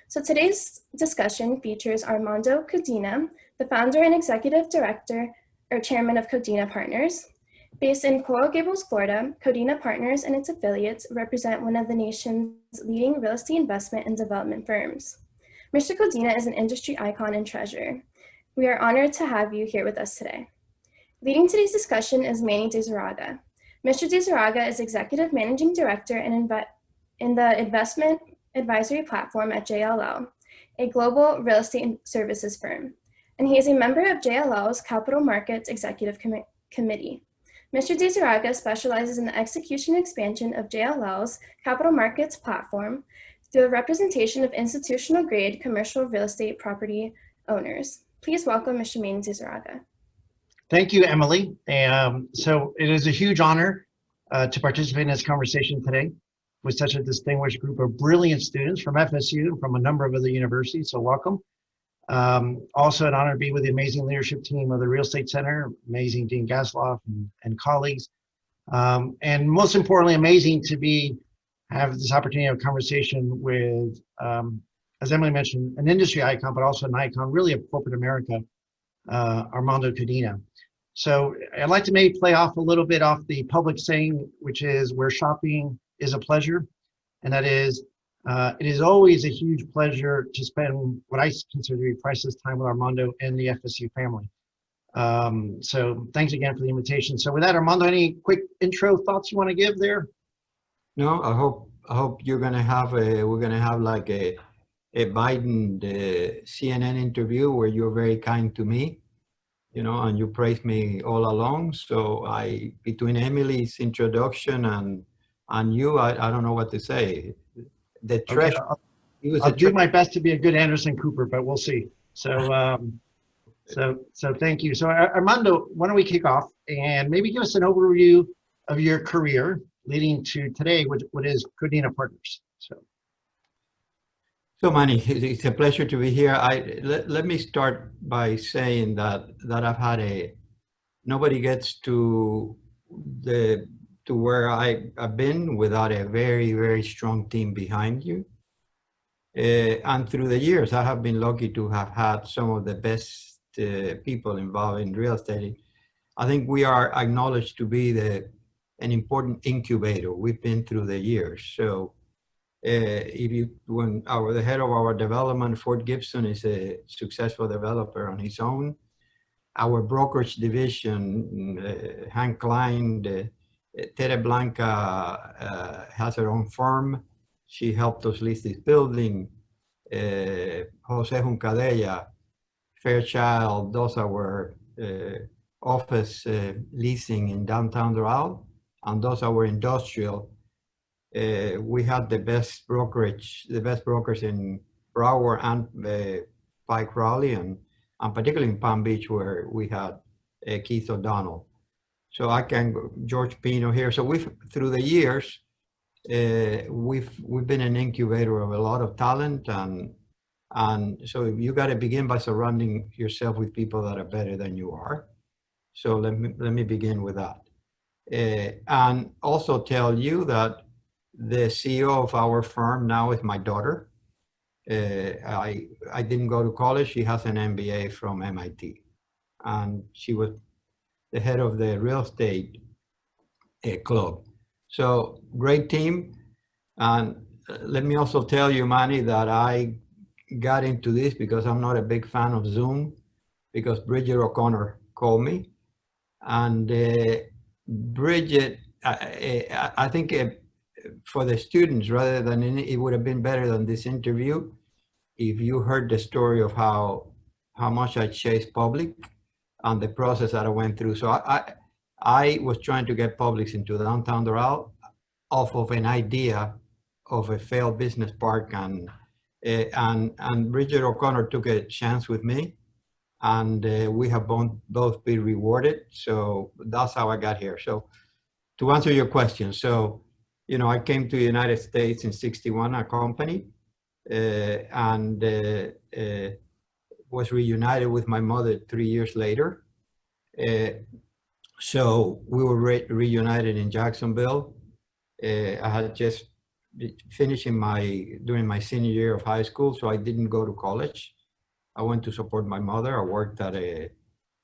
So today's discussion features Armando Codina, the founder and executive director or chairman of Codina Partners. Based in Coral Gables, Florida, Codina Partners and its affiliates represent one of the nation's leading real estate investment and development firms. Mr. Codina is an industry icon and treasure. We are honored to have you here with us today. Leading today's discussion is Manny de Zarraga. Mr. de Zarraga is executive managing director in the investment advisory platform at JLL, a global real estate services firm, and he is a member of JLL's Capital Markets Executive Committee. Mr. de Zarraga specializes in the execution and expansion of JLL's capital markets platform through the representation of institutional-grade commercial real estate property owners. Please welcome Mr. Manny de Zarraga. Thank you, Emily. So it is a huge honor to participate in this conversation today with such a distinguished group of brilliant students from FSU and from a number of other universities, so welcome. Also an honor to be with the amazing leadership team of the Real Estate Center, amazing Dean Gasloff and colleagues. And most importantly, amazing to have this opportunity of conversation with, as Emily mentioned, an industry icon, but also an icon really of corporate America, Armando Codina. So I'd like to maybe play off a little bit off the public saying, which is where shopping is a pleasure. And that is, it is always a huge pleasure to spend what I consider to be priceless time with Armando and the FSU family. So thanks again for the invitation. So with that, Armando, any quick intro thoughts you want to give there? No, I hope you're gonna have we're gonna have like a Biden CNN interview where you're very kind to me, you know, and you praise me all along. So between Emily's introduction and you, I don't know what to say. The treasure. Okay, I'll do my best to be a good Anderson Cooper, but we'll see. So, so thank you. So Armando, why don't we kick off and maybe give us an overview of your career leading to today, what is Codina Partners. So Manny, it's a pleasure to be here. Let me start by saying that I've had nobody gets to where I've been without a very, very strong team behind you. And through the years, I have been lucky to have had some of the best people involved in real estate. I think we are acknowledged to be an important incubator. We've been through the years. So the head of our development, Fort Gibson, is a successful developer on his own. Our brokerage division, Hank Klein, Tere Blanca has her own firm. She helped us lease this building. Jose Juncadella, Fairchild, those are our office leasing in downtown Doral, and those are our industrial. We had the best brokers in Broward and Pike Raleigh, and particularly in Palm Beach, where we had Keith O'Donnell. So I can go, George Pino here. So through the years, we've been an incubator of a lot of talent, and so you got to begin by surrounding yourself with people that are better than you are. So let me begin with that, and also tell you that the CEO of our firm now is my daughter. I didn't go to college. She has an MBA from MIT, and she was the head of the real estate club. So great team. And let me also tell you, Manny, that I got into this because I'm not a big fan of Zoom, because Bridget O'Connor called me. And Bridget, I think for the students, rather than it would have been better than this interview if you heard the story of how much I chased public and the process that I went through. So I was trying to get Publix into downtown Doral off of an idea of a failed business park, and Bridget O'Connor took a chance with me, and we have both been rewarded. So that's how I got here. So to answer your question, so you know, I came to the United States in '61, a company, and was reunited with my mother 3 years later. So we were reunited in Jacksonville. I had just finishing during my senior year of high school, so I didn't go to college. I went to support my mother. I worked at a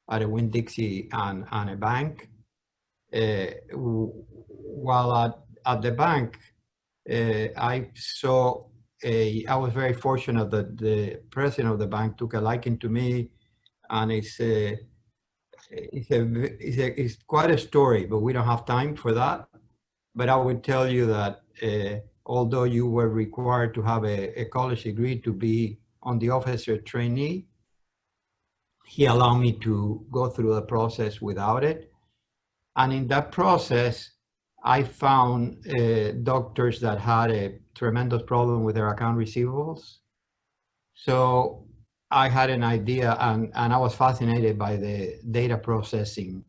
Winn-Dixie and a bank. While at the bank, I was very fortunate that the president of the bank took a liking to me, and it's quite a story, but we don't have time for that. But I would tell you that although you were required to have a college degree to be on the officer trainee, he allowed me to go through the process without it. And in that process, I found doctors that had a tremendous problem with their account receivables. So I had an idea, and I was fascinated by the data processing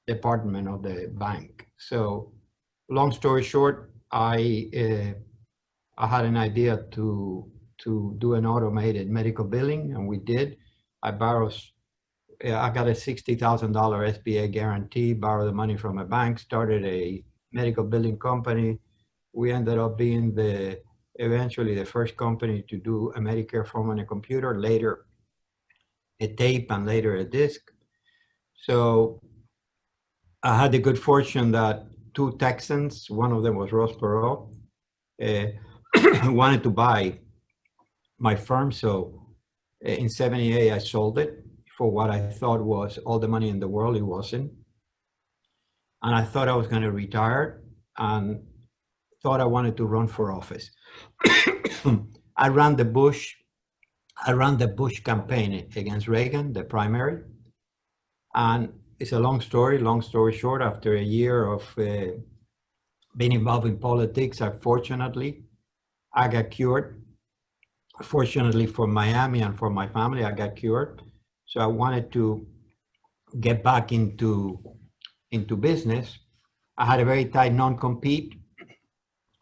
department of the bank. So long story short, I had an idea to do an automated medical billing, and we did. I got a $60,000 SBA guarantee, borrowed the money from a bank, started a medical billing company. We ended up being eventually the first company to do a Medicare form on a computer, later a tape, and later a disc. So I had the good fortune that two Texans, one of them was Ross Perot, wanted to buy my firm. So in '78, I sold it for what I thought was all the money in the world. It wasn't. And I thought I was going to retire, and thought I wanted to run for office. I ran the Bush campaign against Reagan, the primary. And it's a long story short, after a year of being involved in politics, I got cured. Fortunately for Miami and for my family, I got cured. So I wanted to get back into business. I had a very tight non-compete.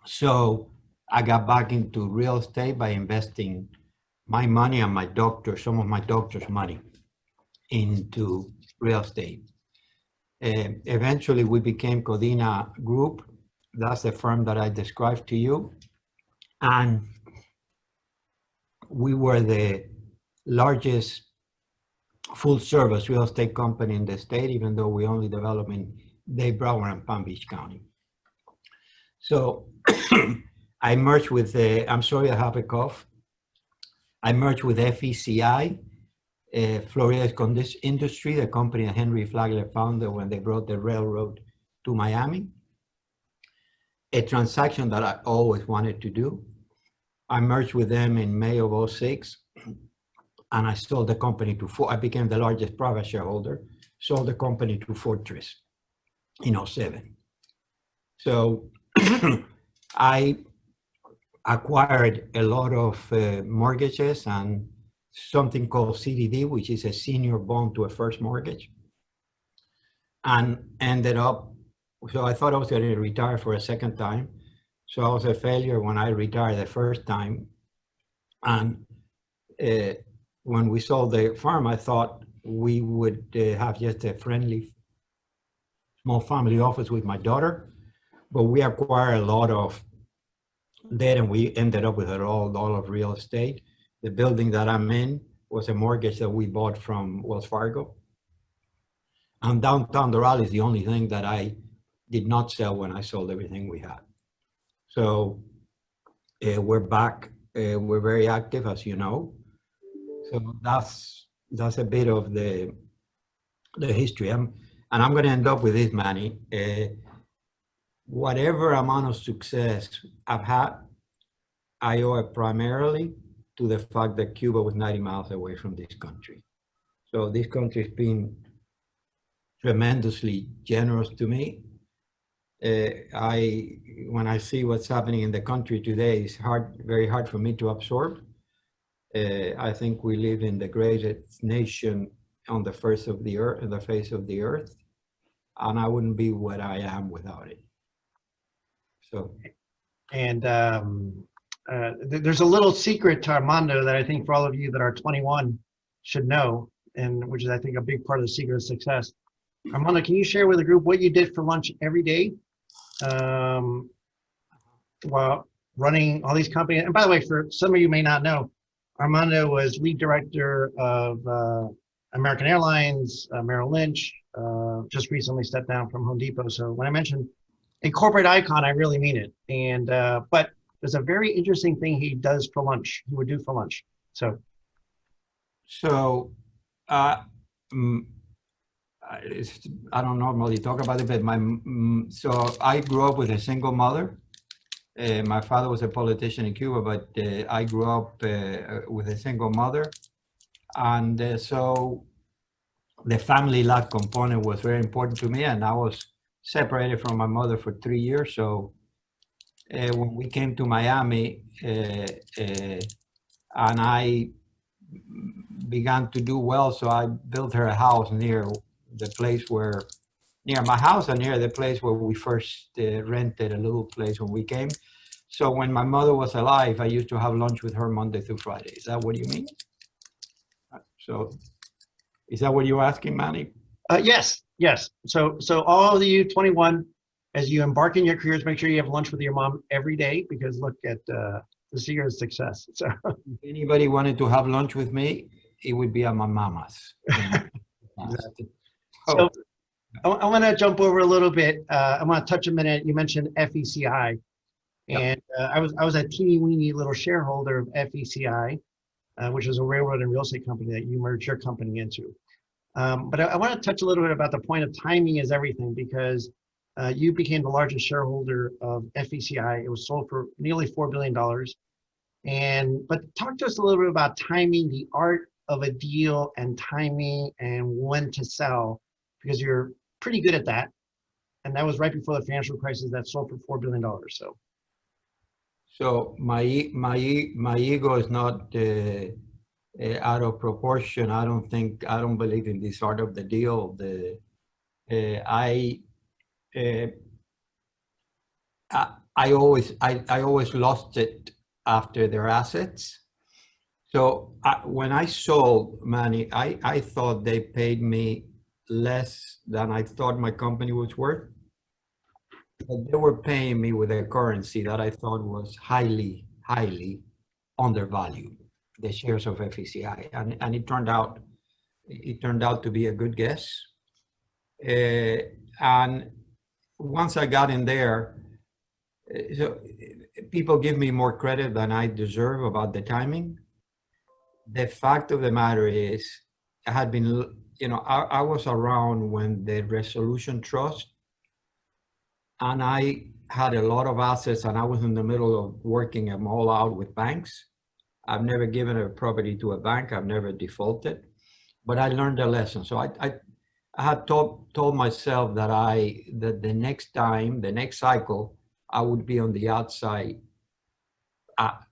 So I got back into real estate by investing my money and some of my doctor's money into real estate. Eventually we became Codina Group. That's the firm that I described to you. And we were the largest full service real estate company in the state, even though we only develop in Dade, Broward, and Palm Beach County. So I merged with, I'm sorry, I have a cough. I merged with FECI, Florida Industry, the company that Henry Flagler founded when they brought the railroad to Miami. A transaction that I always wanted to do. I merged with them in May of '06, and I sold the company I became the largest private shareholder, sold the company to Fortress in '07. So I acquired a lot of mortgages and something called CDD, which is a senior bond to a first mortgage, and ended up, so I thought I was going to retire for a second time. So I was a failure when I retired the first time. And when we sold the farm, I thought we would have just a friendly small family office with my daughter, but we acquired a lot of debt, and we ended up with all of real estate. The building that I'm in was a mortgage that we bought from Wells Fargo. And downtown Doral is the only thing that I did not sell when I sold everything we had. So we're back. We're very active, as you know. So that's a bit of the history. And I'm going to end up with this, Manny. Whatever amount of success I've had, I owe it primarily to the fact that Cuba was 90 miles away from this country. So this country has been tremendously generous to me. When I see what's happening in the country today, it's very hard for me to absorb. I think we live in the greatest nation on the face of the earth, and I wouldn't be what I am without it. So, and there's a little secret to Armando that I think for all of you that are 21 should know, and which is, I think, a big part of the secret of success. Armando, can you share with the group what you did for lunch every day? Well, running all these companies. And by the way, for some of you may not know, Armando was lead director of American Airlines, Merrill Lynch, just recently stepped down from Home Depot. So when I mention a corporate icon, I really mean it. And but there's a very interesting thing he does for lunch. He would do for lunch. So uh, mm, I don't normally talk about it, but so I grew up with a single mother. My father was a politician in Cuba, but I grew up with a single mother. And so the family life component was very important to me. And I was separated from my mother for 3 years. So when we came to Miami and I began to do well, so I built her a house near the place where, near my house and near the place where we first rented a little place when we came. So when my mother was alive, I used to have lunch with her Monday through Friday. Is that what you mean? So is that what you're asking, Manny? yes, yes. So all of you 21, as you embark in your careers, make sure you have lunch with your mom every day, because look at the secret of success. So if anybody wanted to have lunch with me, it would be at my mama's. exactly. So I want to jump over a little bit. I want to touch a minute. You mentioned FECI, and I was a teeny weeny little shareholder of FECI, which is a railroad and real estate company that you merged your company into. But I want to touch a little bit about the point of timing is everything, because you became the largest shareholder of FECI. It was sold for nearly $4 billion. But talk to us a little bit about timing, the art of a deal and timing and when to sell, because you're pretty good at that. And that was right before the financial crisis that sold for $4 billion. So my ego is not out of proportion. I don't believe in this art of the deal. I always lost it after their assets. So when I sold Manny, I thought they paid me less than I thought my company was worth. But they were paying me with a currency that I thought was highly, highly undervalued, the shares of FECI, and it turned out to be a good guess. And once I got in there, so people give me more credit than I deserve about the timing. The fact of the matter is, I had been, I was around when the Resolution Trust, and I had a lot of assets, and I was in the middle of working them all out with banks. I've never given a property to a bank. I've never defaulted, but I learned a lesson. So I had told myself that the next time, the next cycle, I would be on the outside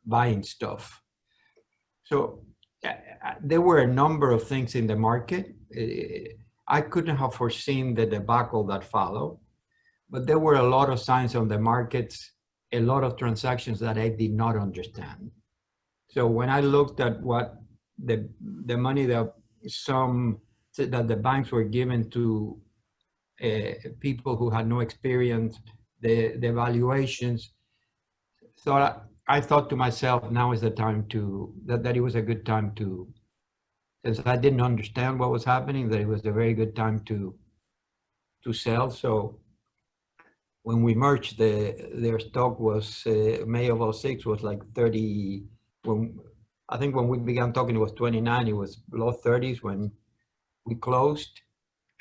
buying stuff. So there were a number of things in the market. I couldn't have foreseen the debacle that followed, but there were a lot of signs on the markets, a lot of transactions that I did not understand. So when I looked at what the money that the banks were given to people who had no experience, the valuations, so I thought to myself, now is the time that it was a good time to, since I didn't understand what was happening, that it was a very good time to sell. So when we merged, their stock was May of 2006 was like 30. I think when we began talking, it was 29. It was low 30s when we closed,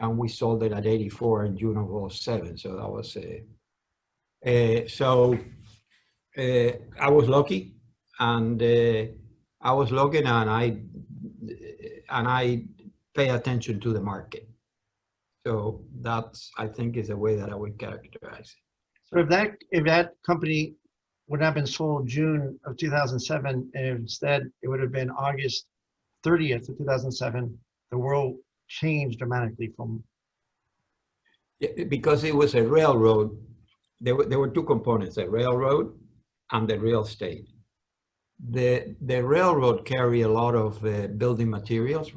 and we sold it at 84 in June of 2007. So that was I was lucky, and I was looking, and I pay attention to the market. So that's, I think, is the way that I would characterize it. So if that company would not have been sold June of 2007, and instead it would have been August 30th of 2007, the world changed dramatically from. Yeah, because it was a railroad. There were two components: the railroad and the real estate. The railroad carry a lot of building materials,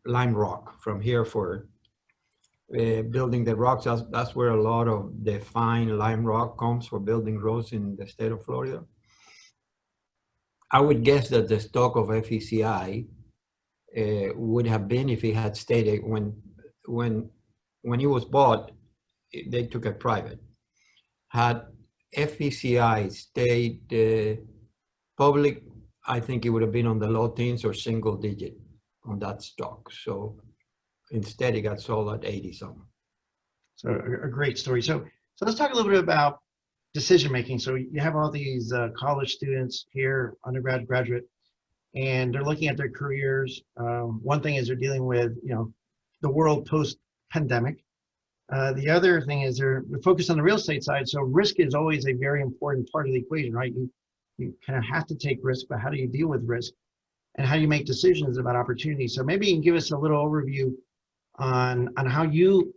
lime rock from here for building the rocks. That's where a lot of the fine lime rock comes for building roads in the state of Florida. I would guess that the stock of FECI would have been, if it had stayed, when it was bought, they took it private. Had FECI stayed public, I think it would have been on the low teens or single digit on that stock. So instead, it got sold at 80 something. So a great story. So let's talk a little bit about decision making. So you have all these college students here, undergrad, graduate, and they're looking at their careers. One thing is they're dealing with, the world post-pandemic. The other thing is we're focused on the real estate side. So risk is always a very important part of the equation, right? You kind of have to take risk, but how do you deal with risk? And how do you make decisions about opportunities? So maybe you can give us a little overview on how you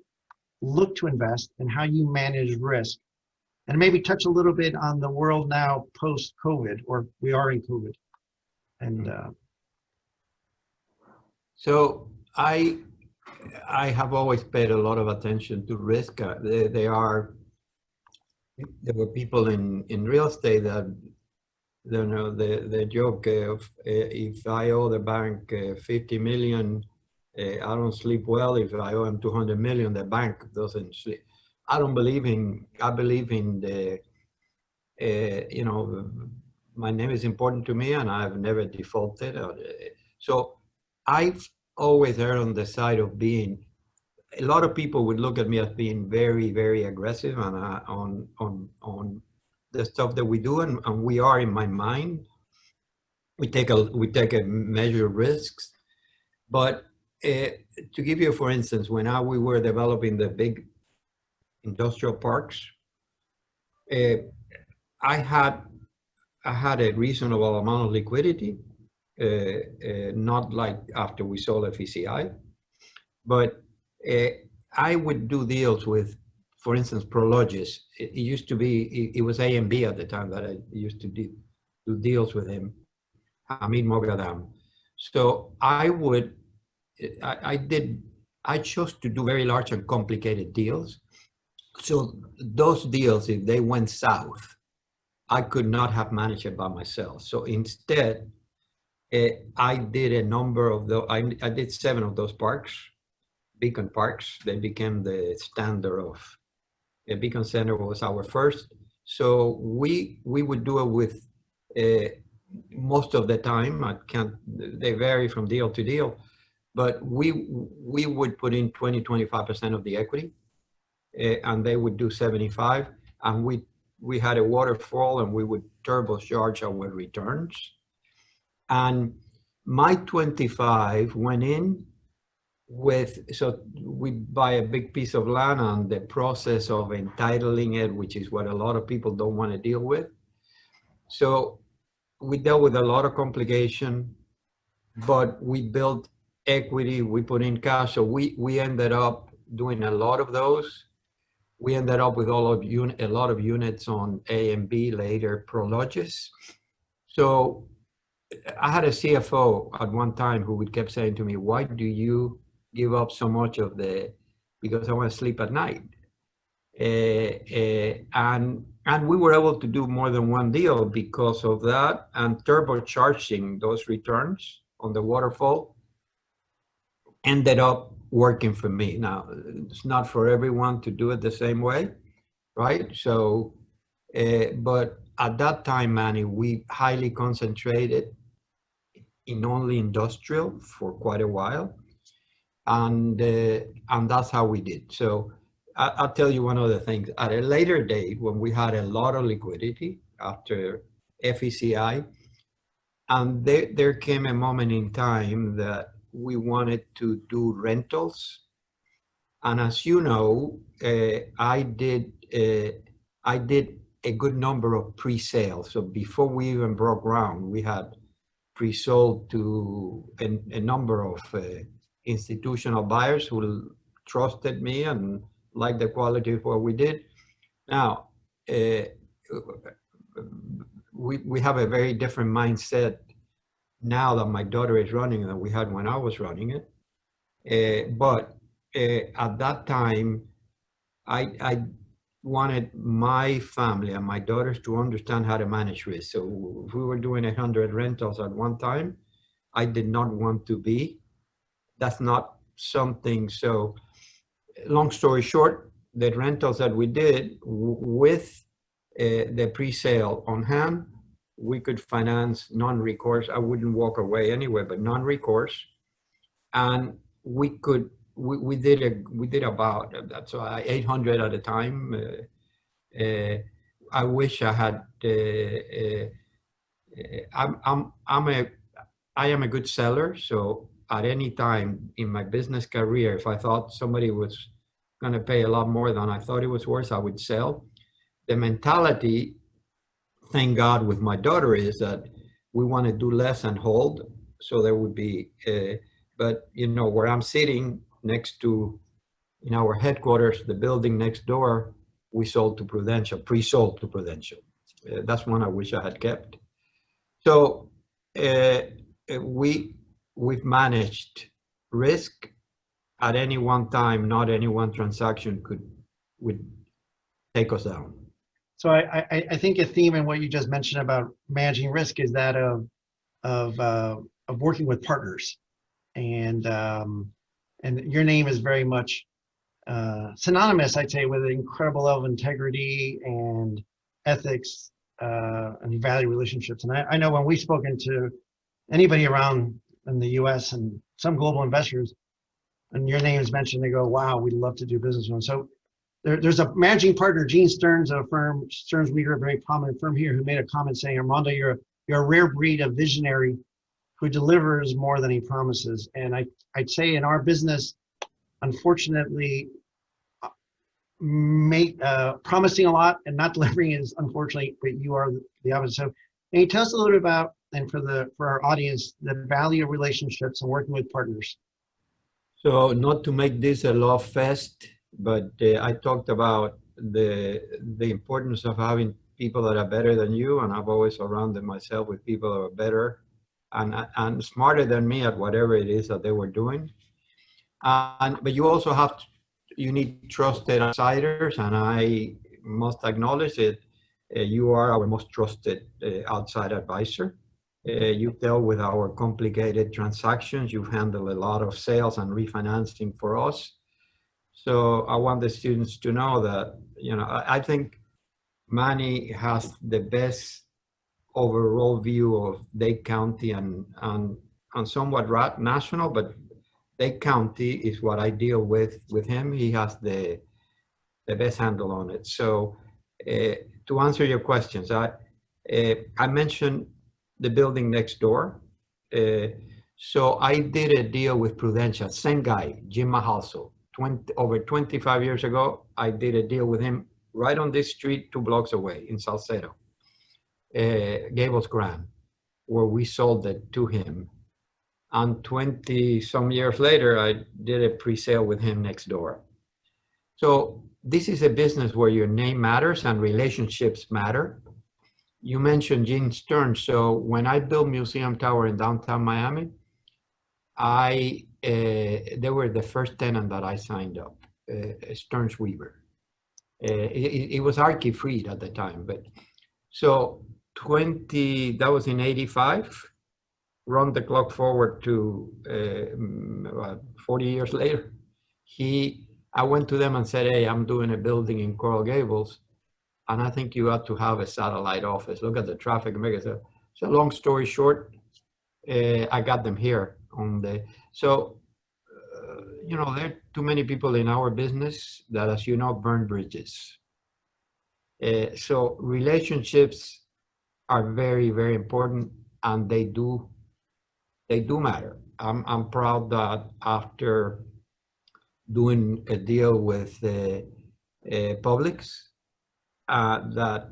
look to invest and how you manage risk. And maybe touch a little bit on the world now post-COVID, or we are in COVID. And so I have always paid a lot of attention to risk. There were people in real estate that, the joke of if I owe the bank 50 million, I don't sleep well. If I owe them 200 million, the bank doesn't sleep. I believe in the, my name is important to me and I've never defaulted. So I've always erred on the side of being, a lot of people would look at me as being very, very aggressive on the stuff that we do, and we are, in my mind. We take a measure of risks, but to give you, for instance, when we were developing the big industrial parks, I had a reasonable amount of liquidity, not like after we sold FECI, but I would do deals with, for instance, Prologis. It used to be, it was A&B at the time that I used to do deals with him, Hamid Moghadam. So I chose to do very large and complicated deals. So those deals, if they went south, I could not have managed it by myself. So instead, I did a number of those. I did 7 of those parks, Beacon Parks. They became the standard of. Beacon Center was our first. So we would do it with most of the time. They vary from deal to deal, but we would put in 20-25% of the equity, and they would do 75, and we had a waterfall, and we would turbocharge our returns. And my 25 went in so we buy a big piece of land, and the process of entitling it, which is what a lot of people don't want to deal with. So we dealt with a lot of complication, but we built equity, we put in cash. So we ended up doing a lot of those. We ended up with a lot of units on A and B, later Prologis. So I had a CFO at one time who kept saying to me, why do you give up so much of because I want to sleep at night? And we were able to do more than one deal because of that, and turbocharging those returns on the waterfall ended up working for me. Now, it's not for everyone to do it the same way, right? So, but at that time, Manny, we highly concentrated in only industrial for quite a while, and that's how we did. So I'll tell you one other thing. At a later date, when we had a lot of liquidity after FECI, and there came a moment in time that we wanted to do rentals. And as you know, I did a good number of pre-sales. So before we even broke ground, we had pre-sold to a number of institutional buyers who trusted me and liked the quality of what we did. Now, we have a very different mindset now that my daughter is running than we had when I was running it. But at that time, I wanted my family and my daughters to understand how to manage risk. So if we were doing 100 rentals at one time, I did not want to be. That's not something. So long story short, the rentals that we did with the pre-sale on hand, we could finance non-recourse. I wouldn't walk away anyway, but non-recourse. And we did about, that's 800 at a time. I wish I had, I am a good seller. So at any time in my business career, if I thought somebody was going to pay a lot more than I thought it was worth, I would sell. The mentality, thank God, with my daughter is that we want to do less and hold. So there would be, but you know, where I'm sitting next to, in our headquarters, the building next door, we sold to Prudential, pre-sold to Prudential. That's one I wish I had kept. So we've managed risk at any one time. Not any one transaction would take us down. So I think a theme in what you just mentioned about managing risk is that of working with partners, and your name is very much synonymous, I'd say, with an incredible level of integrity and ethics and value relationships. And I know when we've spoken to anybody around in the U.S. and some global investors, and your name is mentioned, they go, "Wow, we'd love to do business with them." So there's a managing partner, Gene Stearns, of a firm, Stearns Weaver, a very prominent firm here, who made a comment saying, "Armando, you're a rare breed of visionary who delivers more than he promises." And I'd say in our business, unfortunately, promising a lot and not delivering is unfortunately, but you are the opposite. So can you tell us a little bit about, and for our audience, the value of relationships and working with partners? So not to make this a love fest, but I talked about the importance of having people that are better than you, and I've always surrounded myself with people that are better and smarter than me at whatever it is that they were doing. But you also you need trusted outsiders, and I must acknowledge it. You are our most trusted outside advisor. You've dealt with our complicated transactions. You've handled a lot of sales and refinancing for us. So I want the students to know that, you know, I think Manny has the best overall view of Dade County and somewhat national, but Dade County is what I deal with him. He has the best handle on it. So to answer your questions, I mentioned the building next door. So I did a deal with Prudential, same guy, Jim Mahalso. Over 25 years ago, I did a deal with him right on this street, 2 blocks away in Salcedo, Gables Grand, where we sold it to him. And 20 some years later, I did a pre-sale with him next door. So this is a business where your name matters and relationships matter. You mentioned Gene Stearns. So when I built Museum Tower in downtown Miami, they were the first tenant that I signed up, Stearns Weaver. It was Archie Freed at the time, but so that was in 85. Run the clock forward to 40 years later. I went to them and said, "Hey, I'm doing a building in Coral Gables, and I think you ought to have a satellite office. Look at the traffic." So long story short, I got them here you know, there are too many people in our business that, as you know, burn bridges. So relationships are very, very important, and they do matter. I'm proud that after doing a deal with Publix, that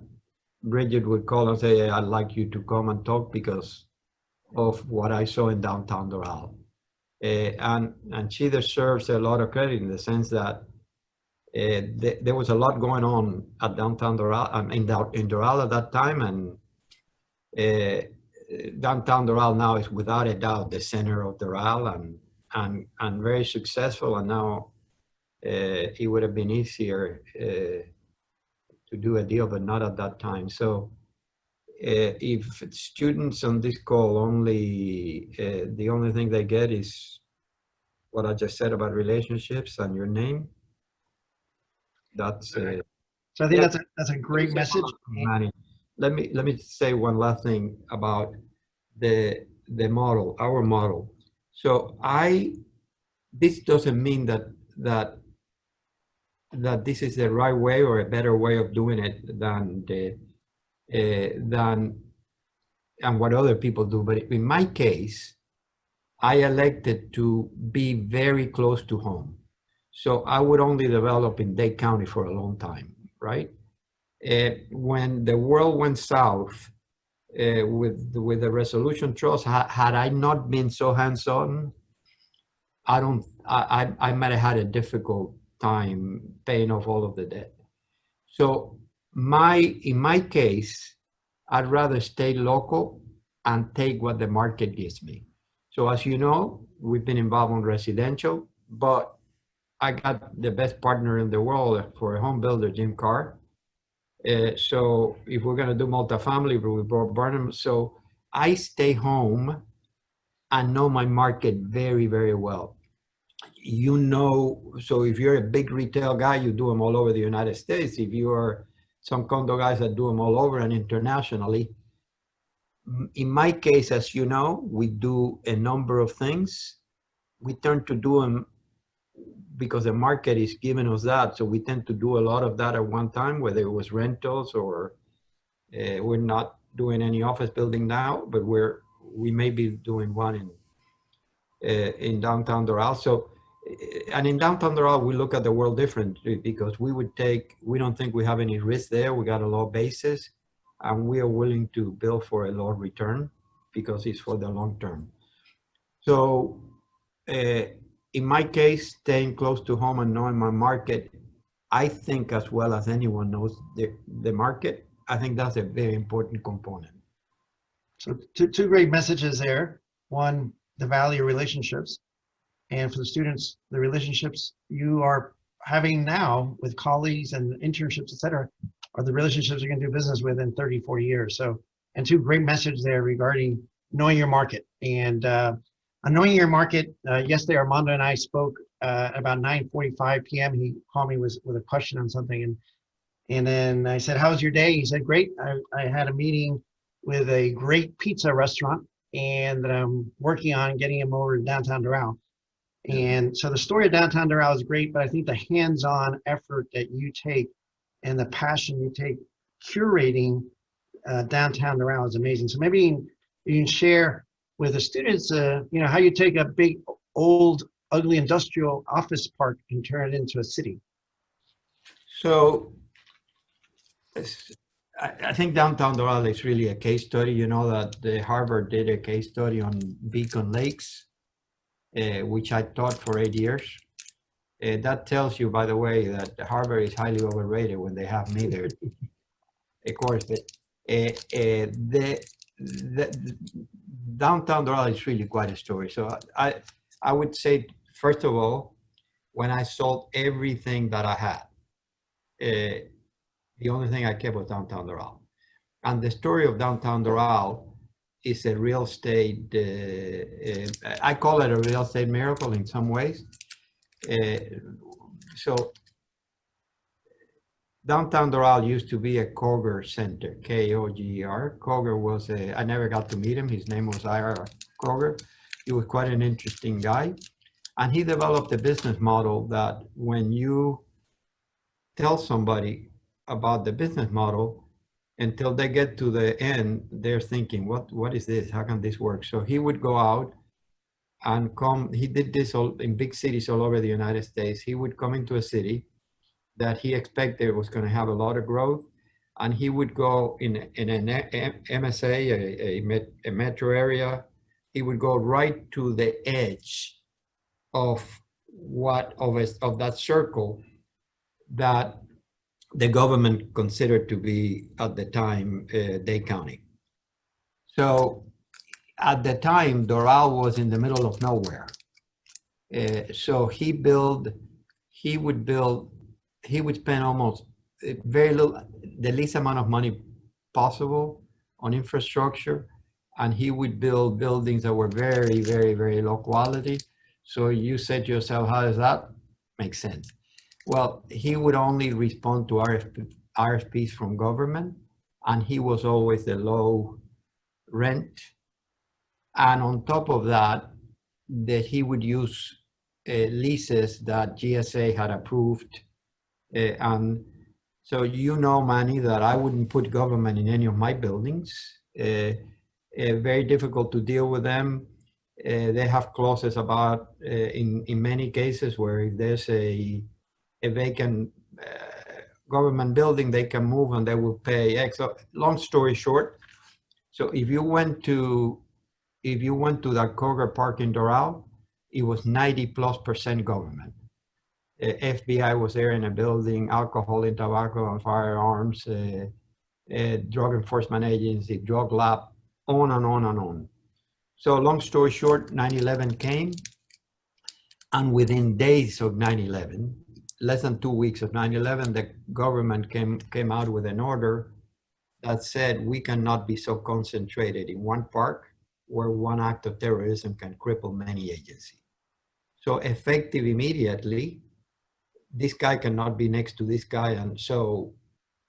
Bridget would call and say, "I'd like you to come and talk because of what I saw in downtown Doral." And she deserves a lot of credit in the sense that there was a lot going on at downtown Doral, in Doral at that time, and downtown Doral now is without a doubt the center of Doral and very successful. And now it would have been easier do a deal, but not at that time. So if students on this call only, the only thing they get is what I just said about relationships and your name, that's So I think yeah. that's a Let me great say one message. last thing, Manny. Let me say one last thing about the model, our model. So this doesn't mean that this is the right way or a better way of doing it than than and what other people do. But in my case, I elected to be very close to home. So I would only develop in Dade County for a long time, right? When the world went south with the Resolution Trust, had I not been so hands-on, I might have had a difficult time paying off all of the debt. So in my case, I'd rather stay local and take what the market gives me. So as you know, we've been involved in residential, but I got the best partner in the world for a home builder, Jim Carr. So if we're going to do multifamily, we brought Burnham. So I stay home and know my market very, very well. You know, so if you're a big retail guy, you do them all over the United States. If you are some condo guys that do them all over and internationally. In my case, as you know, we do a number of things. We tend to do them because the market is giving us that. So we tend to do a lot of that at one time, whether it was rentals or we're not doing any office building now, but we may be doing one in downtown Doral. So, and in downtown Doral, we look at the world differently because we don't think we have any risk there. We got a low basis and we are willing to build for a low return because it's for the long term. So in my case, staying close to home and knowing my market, I think as well as anyone knows the market, I think that's a very important component. So two great messages there. One, the value of relationships. And for the students, the relationships you are having now with colleagues and internships, et cetera, are the relationships you're going to do business with in 30, 40 years. So, and two great messages there regarding knowing your market. And knowing your market, yesterday Armando and I spoke about 9:45 p.m. He called me with a question on something. And then I said, "How's your day?" He said, "Great. I had a meeting with a great pizza restaurant and that I'm working on getting him over to downtown Doral." And so the story of downtown Doral is great, but I think the hands-on effort that you take and the passion you take curating downtown Doral is amazing. So maybe you can share with the students, how you take a big, old, ugly industrial office park and turn it into a city. So I think downtown Doral is really a case study. You know that the Harvard did a case study on Beacon Lakes, which I taught for 8 years. That tells you, by the way, that Harvard is highly overrated when they have me there. Of course, but the downtown Doral is really quite a story. So I would say, first of all, when I sold everything that I had, the only thing I kept was downtown Doral. And the story of downtown Doral is a real estate, I call it a real estate miracle in some ways. So downtown Doral used to be a Koger center, K-O-G-E-R. Koger was I never got to meet him. His name was I.R. Koger. He was quite an interesting guy. And he developed a business model that when you tell somebody about the business model, until they get to the end, they're thinking, what is this? How can this work? So he would go out and come. He did this all in big cities all over the United States. He would come into a city that he expected was going to have a lot of growth, and he would go in an MSA, a metro area. He would go right to the edge of that circle that the government considered to be at the time Dade County. So at the time, Doral was in the middle of nowhere. So he would spend almost very little, the least amount of money possible on infrastructure, and he would build buildings that were very, very, very low quality. So you said to yourself, how does that make sense? Well, he would only respond to RFPs from government, and he was always the low rent. And on top of that, that he would use leases that GSA had approved. And so you know, Manny, that I wouldn't put government in any of my buildings. Very difficult to deal with them. They have clauses about, in many cases, where if there's a vacant government building, they can move and they will pay X. So long story short, so if you went to that Kroger Park in Doral, it was 90+% government. FBI was there in a building, alcohol and tobacco and firearms, drug enforcement agency, drug lab, on and on and on. So long story short, 9/11 came, and within days of 9/11, less than 2 weeks of 9/11, the government came out with an order that said we cannot be so concentrated in one park where one act of terrorism can cripple many agencies. So effective immediately, this guy cannot be next to this guy. And so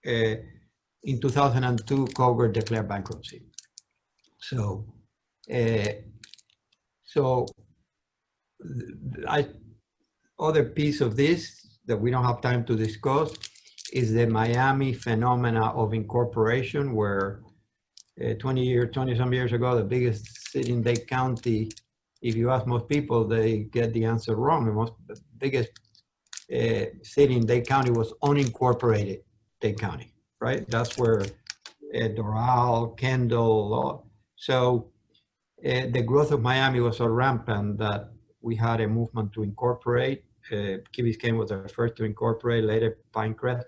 in 2002, Kroger declared bankruptcy. So, other piece of this that we don't have time to discuss is the Miami phenomena of incorporation, where 20-some years ago, the biggest city in Dade County, if you ask most people, they get the answer wrong. The biggest city in Dade County was unincorporated Dade County, right? That's where Doral, Kendall. So the growth of Miami was so rampant that we had a movement to incorporate. Key Biscayne was the first to incorporate, later Pinecrest.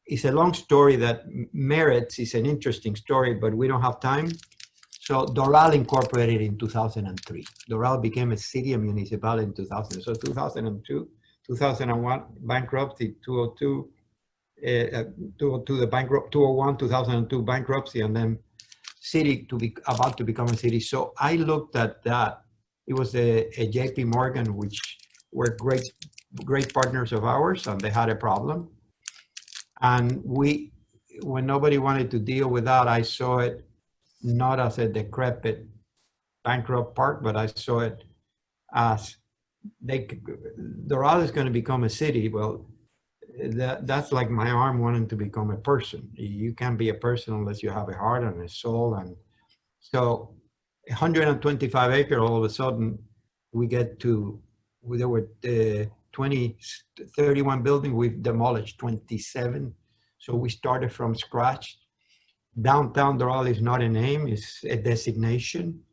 It's a long story that merits, it's an interesting story, but we don't have time. So Doral incorporated in 2003. Doral became a city and municipality in 2000. So 2002, 2001 bankruptcy, 2002, 2002 the bankrupt, 2001, 2002 bankruptcy, and then city to be about to become a city. So I looked at that. It was a JP Morgan, which were great partners of ours, and they had a problem. And when nobody wanted to deal with that, I saw it not as a decrepit, bankrupt park, but I saw it as Doral is going to become a city. Well, that's like my arm wanting to become a person. You can't be a person unless you have a heart and a soul. And so 125 acres, all of a sudden, we get to, there were 31 buildings, we've demolished 27. So we started from scratch. Downtown Doral is not a name, it's a designation.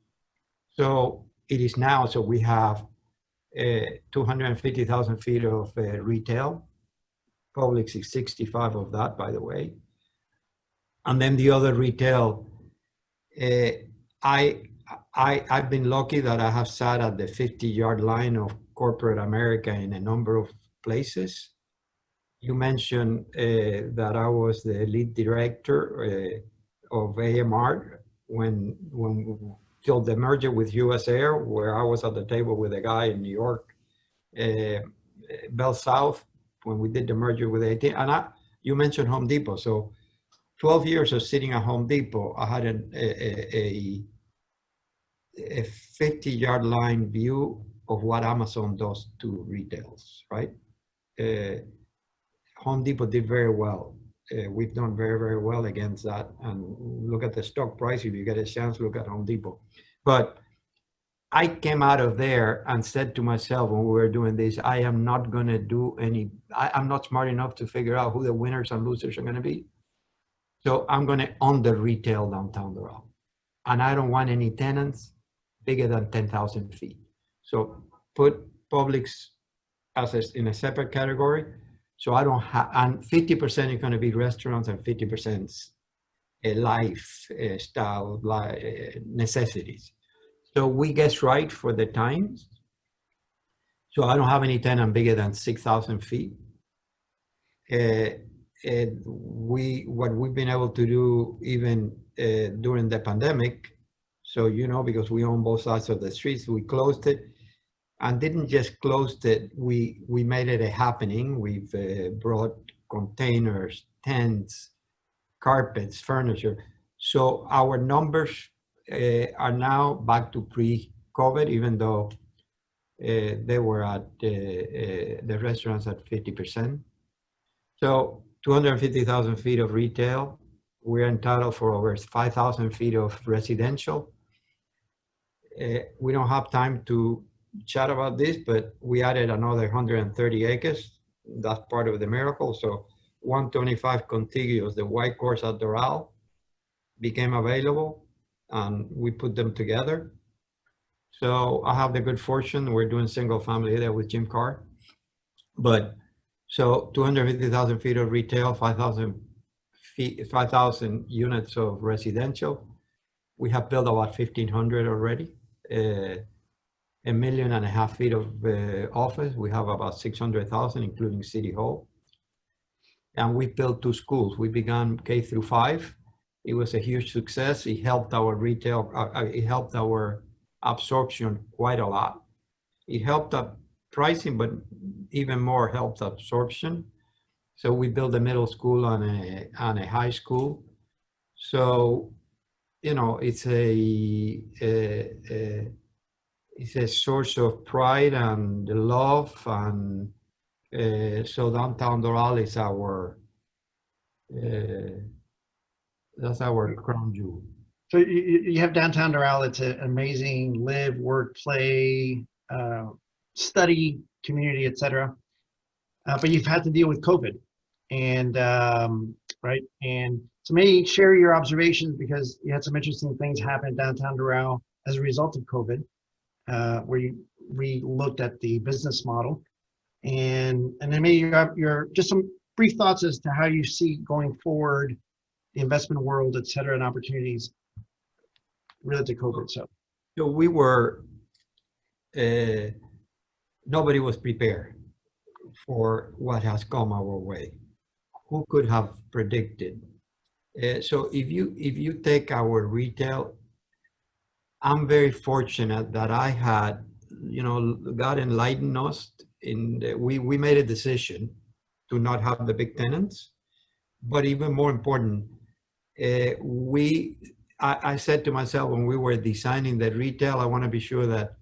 So it is now, so we have 250,000 feet of retail. Publix is 65 of that, by the way. And then the other retail, I've been lucky that I have sat at the 50-yard line of corporate America in a number of places. You mentioned that I was the lead director of AMR when till the merger with US Air, where I was at the table with a guy in New York, Bell South, when we did the merger with AT. And you mentioned Home Depot. So 12 years of sitting at Home Depot, I had a 50-yard line view of what Amazon does to retails, right? Home Depot did very well. We've done very, very well against that. And look at the stock price. If you get a chance, look at Home Depot. But I came out of there and said to myself when we were doing this, I am not going to do any, I'm not smart enough to figure out who the winners and losers are going to be. So I'm going to own the retail downtown Doral. And I don't want any tenants bigger than 10,000 feet. So put Publix as in a separate category. So I don't have, and 50% is going to be restaurants and 50% lifestyle necessities. So we guess right for the times. So I don't have any tenant bigger than 6,000 feet. what we've been able to do even during the pandemic, so because we own both sides of the streets, we closed it, and didn't just close it, we made it a happening. We've brought containers, tents, carpets, furniture. So our numbers are now back to pre-COVID, even though they were at the restaurants at 50%. So 250,000 feet of retail. We're entitled for over 5,000 feet of residential. We don't have time to chat about this, but we added another 130 acres. That's part of the miracle. So 125 contiguous, the white course at Doral became available, and we put them together. So I have the good fortune, we're doing single family there with Jim Carr. But so 250,000 feet of retail, 5,000 units of residential. We have built about 1,500 already. 1.5 million feet of office. We have about 600,000, including City Hall. And we built 2 schools. We began K through 5. It was a huge success. It helped our retail, it helped our absorption quite a lot. It helped up pricing, but even more helped absorption. So we built a middle school and a high school. So, it's a source of pride and love, and so downtown Doral is that's our crown jewel. So you have downtown Doral. It's an amazing live, work, play, study community, etc. But you've had to deal with COVID, and right. And so maybe share your observations, because you had some interesting things happen in downtown Doral as a result of COVID, where you re-looked at the business model, and then maybe your just some brief thoughts as to how you see going forward the investment world, et cetera, and opportunities related to COVID. So we were, nobody was prepared for what has come our way. Who could have predicted? So if you take our retail, I'm very fortunate that I had, God enlightened us we made a decision to not have the big tenants, but even more important, I said to myself when we were designing the retail, I want to be sure that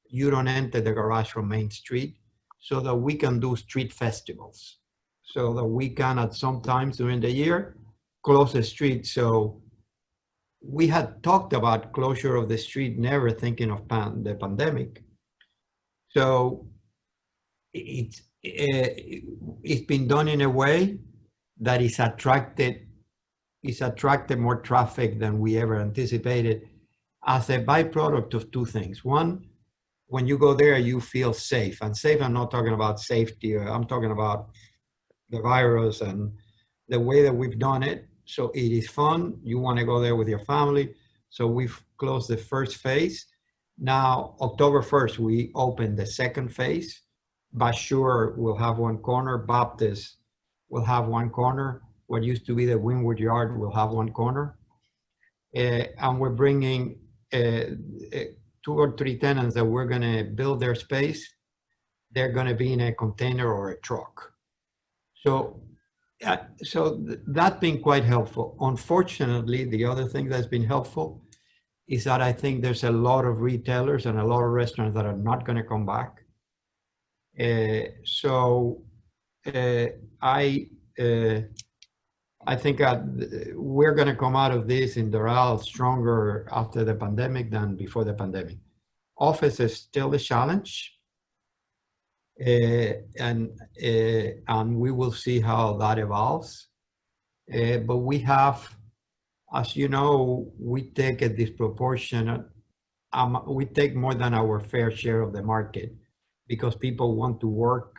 you don't enter the garage from Main Street, so that we can do street festivals, so that we can at some times during the year close the street. So we had talked about closure of the street, never thinking of the pandemic. So it's been done in a way that it's attracted more traffic than we ever anticipated, as a byproduct of 2 things. One, when you go there, you feel safe. And safe, I'm not talking about safety, I'm talking about the virus and the way that we've done it. So it is fun. You want to go there with your family. So we've closed the first phase. Now, October 1st, we open the second phase. Bashur will have one corner. Baptist will have one corner. What used to be the Windward Yard will have one corner. And we're bringing 2 or 3 tenants that we're going to build their space. They're going to be in a container or a truck. So that's been quite helpful. Unfortunately, the other thing that's been helpful is that I think there's a lot of retailers and a lot of restaurants that are not going to come back. I think we're going to come out of this in Doral stronger after the pandemic than before the pandemic. Office is still a challenge, and we will see how that evolves. But we have, as you know, we take a disproportionate, we take more than our fair share of the market, because people want to work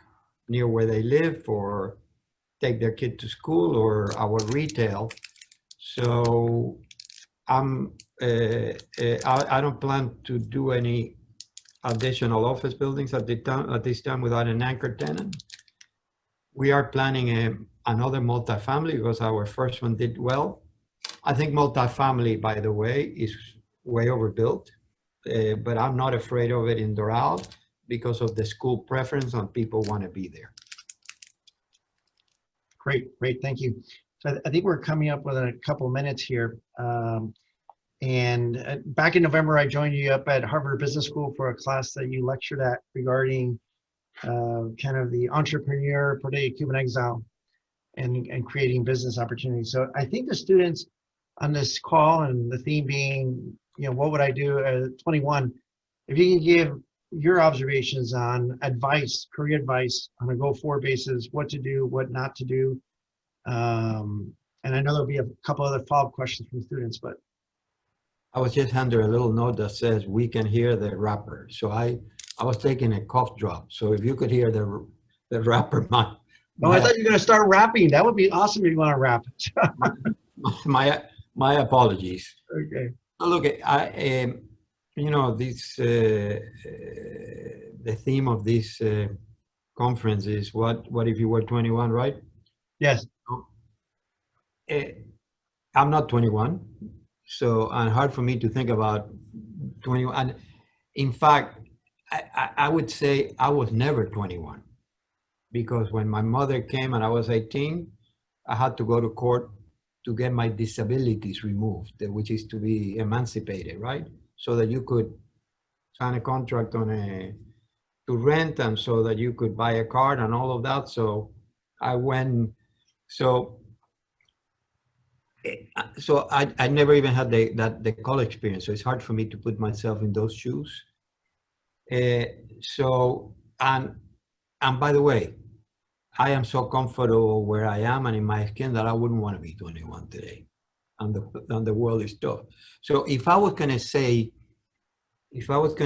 near where they live, or take their kid to school, or our retail. So I don't plan to do any additional office buildings at this time without an anchor tenant. We are planning another multifamily because our first one did well. I think multifamily, by the way, is way overbuilt, but I'm not afraid of it in Doral because of the school preference and people want to be there. Great, great, thank you. So I think we're coming up with a couple minutes here. And back in November, I joined you up at Harvard Business School for a class that you lectured at regarding kind of the entrepreneur per day Cuban exile and creating business opportunities. So I think the students on this call, and the theme being, you know, what would I do at 21? If you can give your observations on advice, career advice on a go-forward basis, what to do, what not to do. And I know there'll be a couple other follow-up questions from students, but. I was just handed a little note that says, we can hear the rapper. So I was taking a cough drop. So if you could hear the rapper, Oh, I thought you were going to start rapping. That would be awesome if you want to rap. my apologies. Okay. So look, you know, this the theme of this conference is what if you were 21, right? Yes. I'm not 21, so and hard for me to think about 21. And in fact, I would say I was never 21, because when my mother came and I was 18, I had to go to court to get my disabilities removed, which is to be emancipated, right? So that you could sign a contract on to rent, and so that you could buy a car and all of that. So I went, so I never even had the college experience. So it's hard for me to put myself in those shoes. So, and by the way, I am so comfortable where I am and in my skin that I wouldn't want to be 21 today. And the world is tough. So if I was going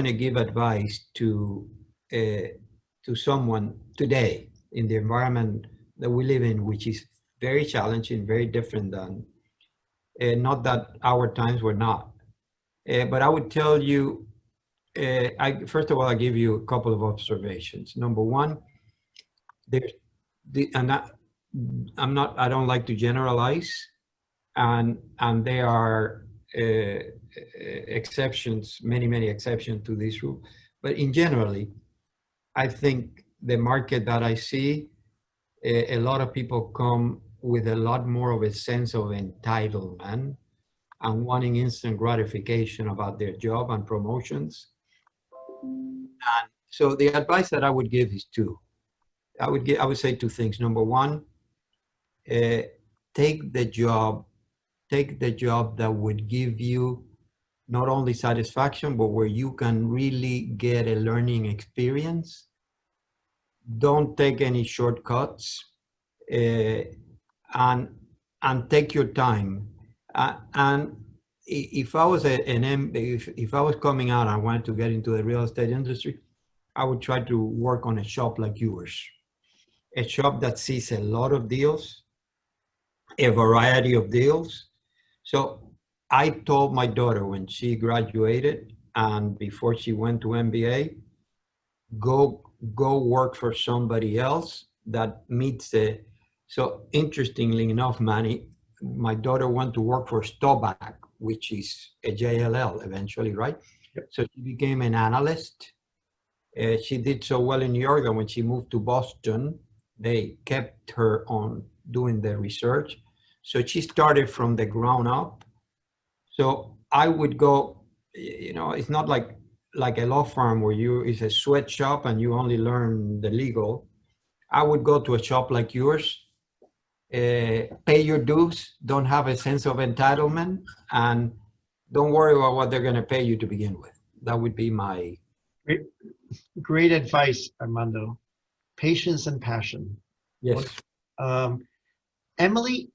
to give advice to someone today in the environment that we live in, which is very challenging, very different than, not that our times were not, but I would tell you, first of all, I give you a couple of observations. Number one, I don't like to generalize, and there are exceptions, many exceptions to this rule. But in generally, I think the market that I see, a lot of people come with a lot more of a sense of entitlement and wanting instant gratification about their job and promotions. And so the advice that I would give is two. I would say two things. Number one, take the job that would give you not only satisfaction, but where you can really get a learning experience. Don't take any shortcuts, and take your time. And if I was if I was coming out and I wanted to get into the real estate industry, I would try to work on a shop like yours, a shop that sees a lot of deals, a variety of deals. So I told my daughter when she graduated and before she went to MBA, go work for somebody else that meets the. So interestingly enough, Manny, my daughter went to work for Stoback, which is a JLL eventually, right? Yep. So she became an analyst. She did so well in New York that when she moved to Boston, they kept her on doing the research. So she started from the ground up. So I would go, you know, it's not like a law firm where it's a sweatshop and you only learn the legal. I would go to a shop like yours, pay your dues, don't have a sense of entitlement, and don't worry about what they're going to pay you to begin with. That would be my... Great advice, Armando. Patience and passion. Yes. Emily,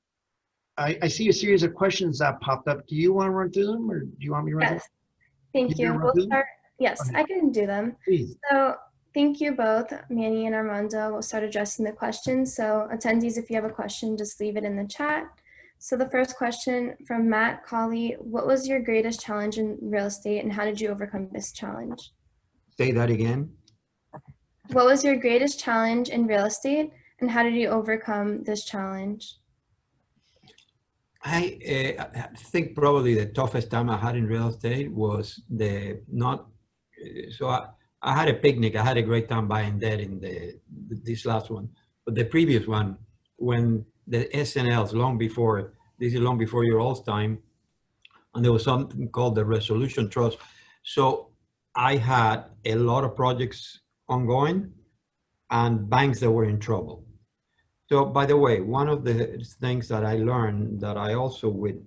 I see a series of questions that popped up. Do you want to run through them, or do you want me to run through them? Thank you. We'll start. Yes, I can do them. Please. So thank you both, Manny and Armando. We'll start addressing the questions. So attendees, if you have a question, just leave it in the chat. So the first question from Matt Colley: what was your greatest challenge in real estate and how did you overcome this challenge? Say that again. What was your greatest challenge in real estate And how did you overcome this challenge? I think probably the toughest time I had in real estate was the not. So I had a picnic. I had a great time buying that in this last one, but the previous one, when the SNLs long before this is long before your all's time, and there was something called the Resolution Trust. So I had a lot of projects ongoing and banks that were in trouble. So, by the way, one of the things that I learned that I also would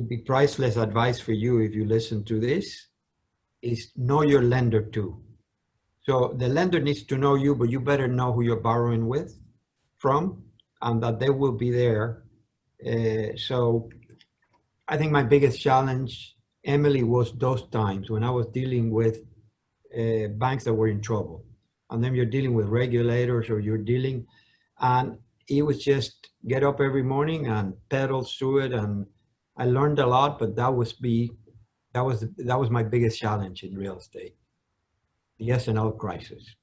be priceless advice for you if you listen to this is know your lender too. So the lender needs to know you, but you better know who you're borrowing with from, and that they will be there. So I think my biggest challenge, Emily, was those times when I was dealing with banks that were in trouble. And then you're dealing with regulators or you're dealing, and it was just get up every morning and pedal through it. And I learned a lot, but that was my biggest challenge in real estate, the S&L crisis.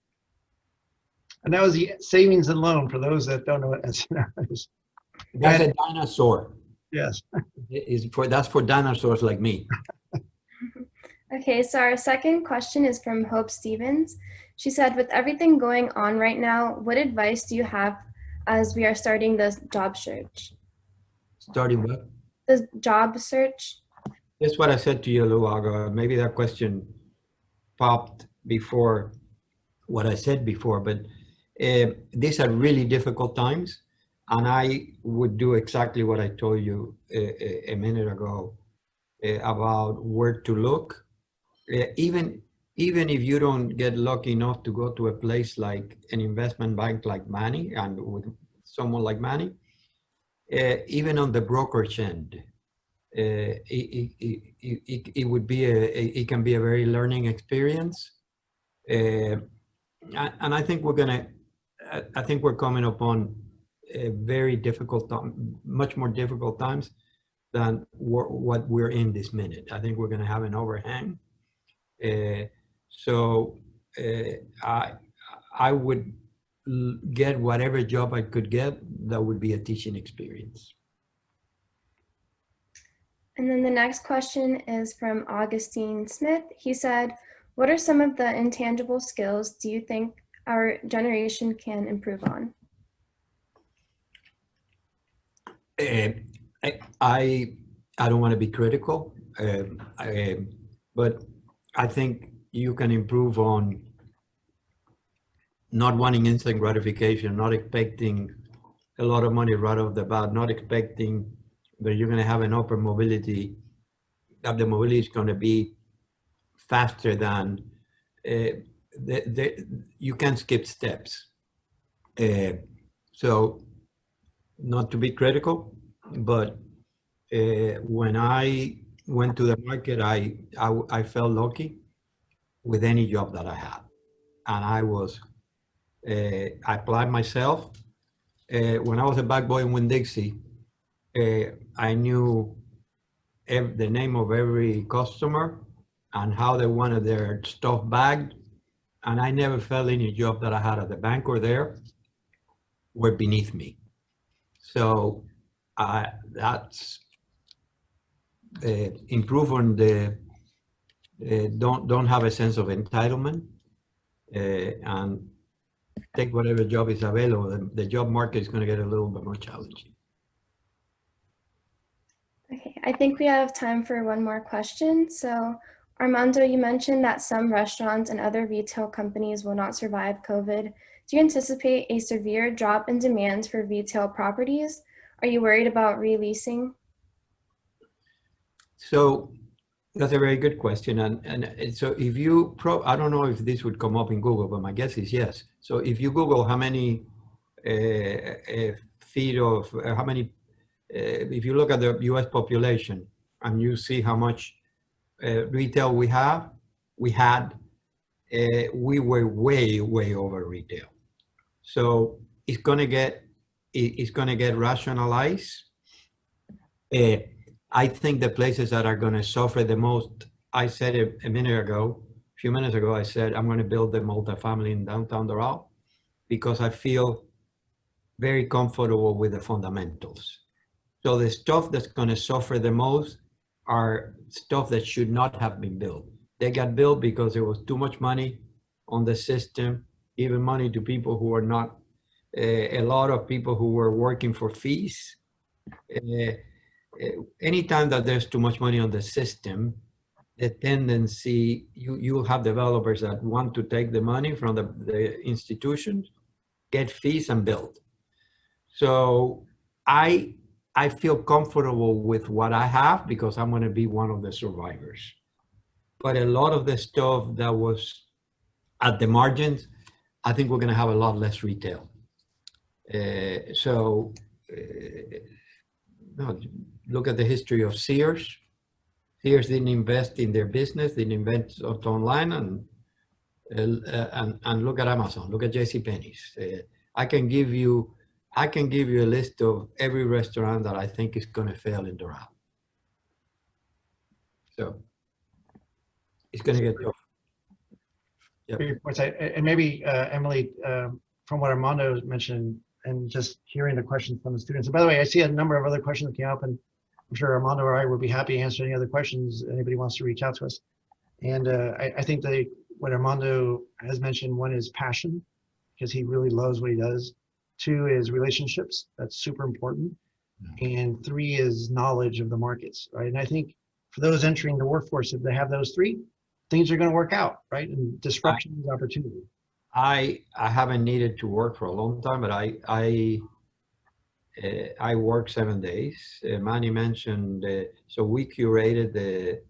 And that was the savings and loan for those that don't know what S&L is. That's a dinosaur. Yes. That's for dinosaurs like me. Okay, so our second question is from Hope Stevens. She said, with everything going on right now, what advice do you have as we are starting the job search? Starting what? The job search? That's what I said to you a little ago. Maybe that question popped before what I said before, but these are really difficult times. And I would do exactly what I told you a minute ago about where to look. Even if you don't get lucky enough to go to a place like an investment bank like Manny, and with someone like Manny, even on the brokerage end, it would be it can be a very learning experience. And I think we're coming upon a very difficult time, much more difficult times than what we're in this minute. I think we're going to have an overhang. So I would get whatever job I could get that would be a teaching experience. And then the next question is from Augustine Smith. He said, what are some of the intangible skills do you think our generation can improve on? I don't want to be critical, but I think you can improve on not wanting instant gratification, not expecting a lot of money right off the bat, not expecting that you're going to have an upper mobility, that the mobility is going to be faster than you can skip steps. So not to be critical, but when I went to the market, I felt lucky with any job that I had. And I applied myself. When I was a bag boy in Winn-Dixie, I knew the name of every customer and how they wanted their stuff bagged. And I never felt any job that I had at the bank or there were beneath me. So that's improve on the don't have a sense of entitlement and take whatever job is available. The job market is going to get a little bit more challenging. Okay, I think we have time for one more question. So Armando, you mentioned that some restaurants and other retail companies will not survive COVID. Do you anticipate a severe drop in demand for retail properties? Are you worried about releasing? So that's a very good question. And so if you, I don't know if this would come up in Google, but my guess is yes. So if you Google how many feet of, how many, if you look at the US population and you see how much retail we had, we were way over retail. So it's gonna get rationalized. I think the places that are gonna suffer the most, I said it a few minutes ago, I said, I'm gonna build the multifamily in downtown Doral. because I feel very comfortable with the fundamentals. So the stuff that's going to suffer the most are stuff that should not have been built. They got built because there was too much money on the system, even money to people who are not, a lot of people who were working for fees. Anytime that there's too much money on the system, the tendency, you'll have developers that want to take the money from the institutions, get fees and build. So I feel comfortable with what I have because I'm going to be one of the survivors. But a lot of the stuff that was at the margins, I think we're going to have a lot less retail. No, look at the history of Sears. Sears didn't invest in their business, didn't invest online, and look at Amazon, look at JCPenney's. I can give you a list of every restaurant that I think is going to fail in Doral. So it's going to get tough. Yep. And maybe Emily, from what Armando mentioned, and just hearing the questions from the students. And by the way, I see a number of other questions that came up, and I'm sure Armando or I would be happy to answer any other questions anybody wants to reach out to us. And I think that what Armando has mentioned, one is passion, because he really loves what he does. 2 is relationships. That's super important. And 3 is knowledge of the markets, right? And I think for those entering the workforce, if they have those 3, things are going to work out, right? And disruption is opportunity. I haven't needed to work for a long time, but I work 7 days. Manny mentioned, so we curated the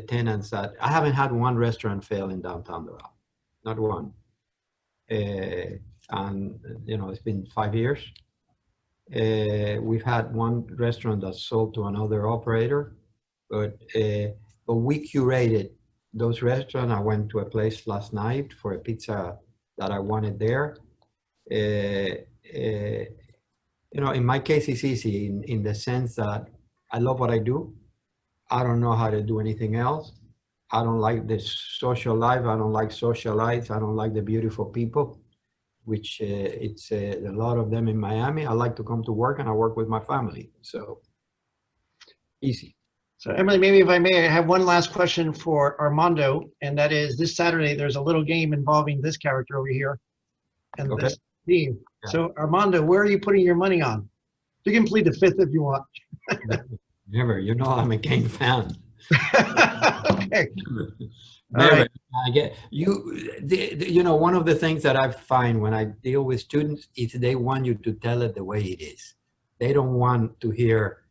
tenants that I haven't had one restaurant fail in downtown Doral, not one. And it's been 5 years. We've had one restaurant that sold to another operator, but we curated those restaurants. I went to a place last night for a pizza that I wanted there. In my case, it's easy in the sense that I love what I do. I don't know how to do anything else. I don't like the social life. I don't like socialites. I don't like the beautiful people, which it's a lot of them in Miami. I like to come to work and I work with my family. So easy. So Emily, maybe if I may, I have one last question for Armando, and that is this Saturday, there's a little game involving this character over here and this team. Yeah. So Armando, where are you putting your money on? You can plead the 5th if you want. Never, I'm a game fan. Okay. Never. Right. I get one of the things that I find when I deal with students is they want you to tell it the way it is. They don't want to hear.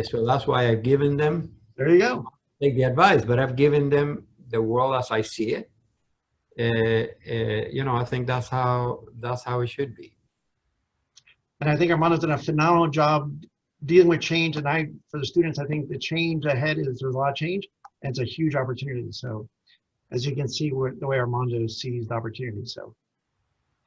So that's why I've given them. There you go. Take the advice, but I've given them the world as I see it. I think that's how it should be. And I think Armando's done a phenomenal job dealing with change. And for the students, I think the change ahead is there's a lot of change, and it's a huge opportunity. So as you can see, the way Armando sees the opportunity. So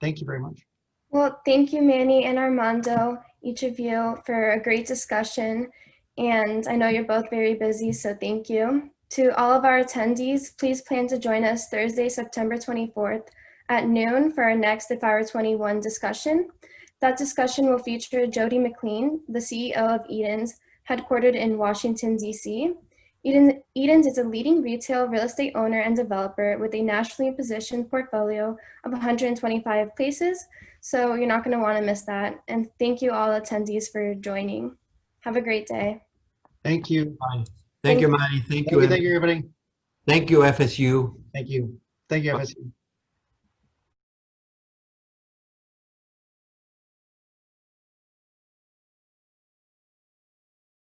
thank you very much. Well, thank you, Manny and Armando, each of you, for a great discussion. And I know you're both very busy, so thank you. To all of our attendees, please plan to join us Thursday, September 24th at noon for our next If I Were 21 discussion. That discussion will feature Jody McLean, the CEO of Eden's, headquartered in Washington, D.C. Eden's is a leading retail real estate owner and developer with a nationally positioned portfolio of 125 places, so you're not going to want to miss that. And thank you all attendees for joining. Have a great day. Thank you. Bye. Thank you, Manny. Thank you, everybody. Thank you, FSU. Thank you. Thank you, FSU.